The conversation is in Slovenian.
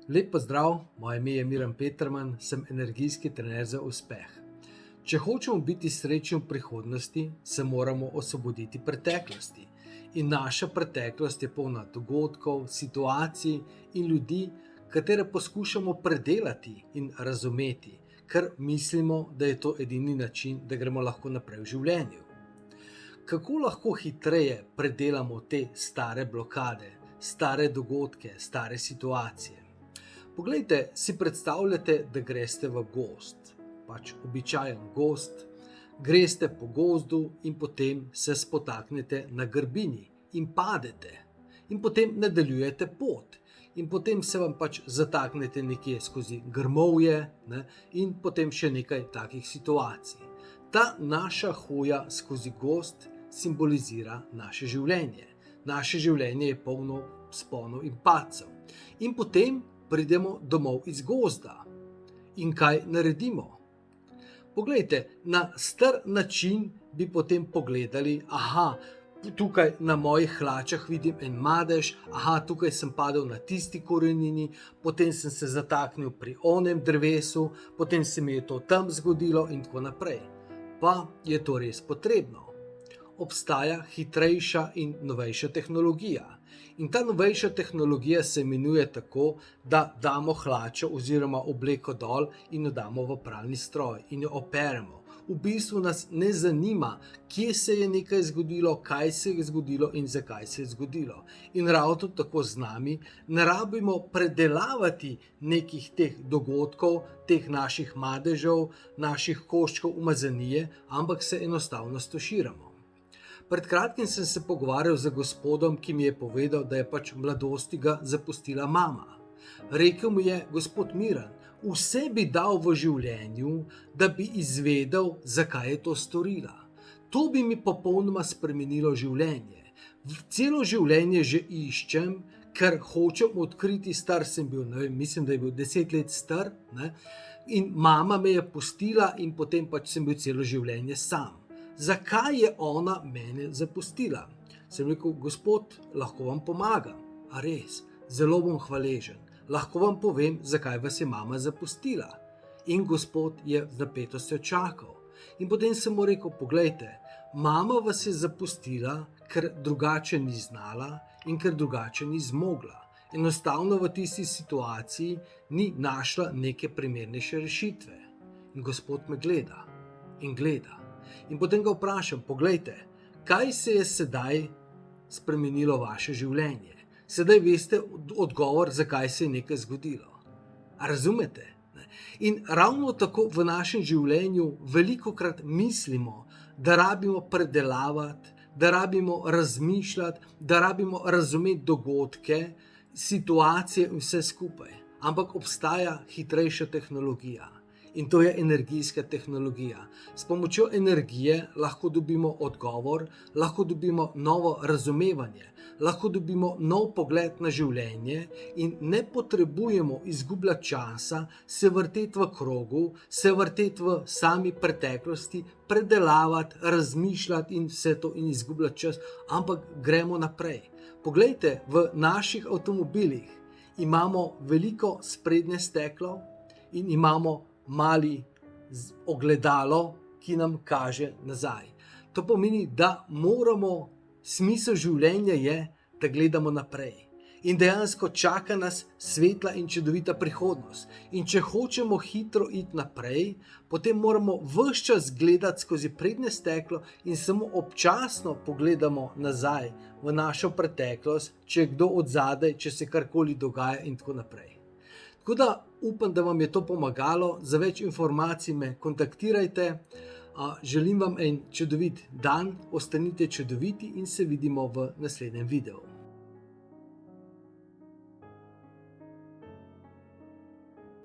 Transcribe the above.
Lep pozdrav, moje ime je Miran Peterman, sem energijski trener za uspeh. Če hočemo biti srečni v prihodnosti, se moramo osvoboditi preteklosti. In naša preteklost je polna dogodkov, situacij in ljudi, katere poskušamo predelati in razumeti, ker mislimo, da je to edini način, da gremo lahko naprej v življenju. Kako lahko hitreje predelamo te stare blokade, stare dogodke, stare situacije? Poglejte, si predstavljate, da greste v gozd, pač običajen gozd, greste po gozdu in potem se spotaknete na grbini in padete. In potem nadaljujete pot. In potem se vam pač zataknete nekje skozi grmovje, in potem še nekaj takih situacij. Ta naša hoja skozi gozd simbolizira naše življenje. Naše življenje je polno vzponov in padcev. In potem pridemo domov iz gozda. In kaj naredimo? Poglejte, na star način bi potem pogledali, tukaj na mojih hlačah vidim en madež, tukaj sem padel na tisti korenini, potem sem se zataknil pri onem drevesu, potem se mi je to tam zgodilo in tako naprej. Pa je to res potrebno? Obstaja hitrejša in novejša tehnologija. In ta novejša tehnologija se imenuje tako, da damo hlačo oziroma obleko dol in jo damo v pralni stroj in jo operemo. V bistvu nas ne zanima, kje se je nekaj zgodilo, kaj se je zgodilo in zakaj se je zgodilo. In ravno tako z nami ne rabimo predelavati nekih teh dogodkov, teh naših madežev, naših koščkov umazanije, ampak se enostavno stuširamo. Pred kratkim sem se pogovarjal z gospodom, ki mi je povedal, da je pač v mladosti ga zapustila mama. Rekel mi je: gospod Miran, vse bi dal v življenju, da bi izvedel, zakaj je to storila. To bi mi popolnoma spremenilo življenje. Celo življenje že iščem, ker hočem odkriti, star sem bil, mislim, da je bil 10 let star, in mama me je pustila in potem pač sem bil celo življenje sam. Zakaj je ona mene zapustila? Sem rekel: gospod, lahko vam pomagam. A res? Zelo bom hvaležen. Lahko vam povem, zakaj vas je mama zapustila. In gospod je z napetostjo čakal. In potem sem mu rekel: poglejte, mama vas je zapustila, ker drugače ni znala in ker drugače ni zmogla. Enostavno v tisti situaciji ni našla neke primernejše rešitve. In gospod me gleda in gleda. In potem ga vprašam: poglejte, kaj se je sedaj spremenilo vaše življenje? Sedaj veste odgovor, zakaj se je nekaj zgodilo. A razumete? In ravno tako v našem življenju velikokrat mislimo, da rabimo predelavati, da rabimo razmišljati, da rabimo razumeti dogodke, situacije in vse skupaj. Ampak obstaja hitrejša tehnologija. In to je energijska tehnologija. S pomočjo energije lahko dobimo odgovor, lahko dobimo novo razumevanje, lahko dobimo nov pogled na življenje in ne potrebujemo izgubljati časa, se vrteti v krogu, se vrteti v sami preteklosti, predelavati, razmišljati in vse to in izgubljati čas, ampak gremo naprej. Poglejte, v naših avtomobilih imamo veliko sprednje steklo in imamo mali ogledalo, ki nam kaže nazaj. To pomeni, da moramo, smisel življenja je, da gledamo naprej. In dejansko čaka nas svetla in čudovita prihodnost. In če hočemo hitro iti naprej, potem moramo ves čas gledati skozi prednje steklo in samo občasno pogledamo nazaj v našo preteklost, če je kdo od zadaj, če se karkoli dogaja in tako naprej. Tako da upam, da vam je to pomagalo. Za več informacij me kontaktirajte. Želim vam en čudovit dan, ostanite čudoviti in se vidimo v naslednjem videu.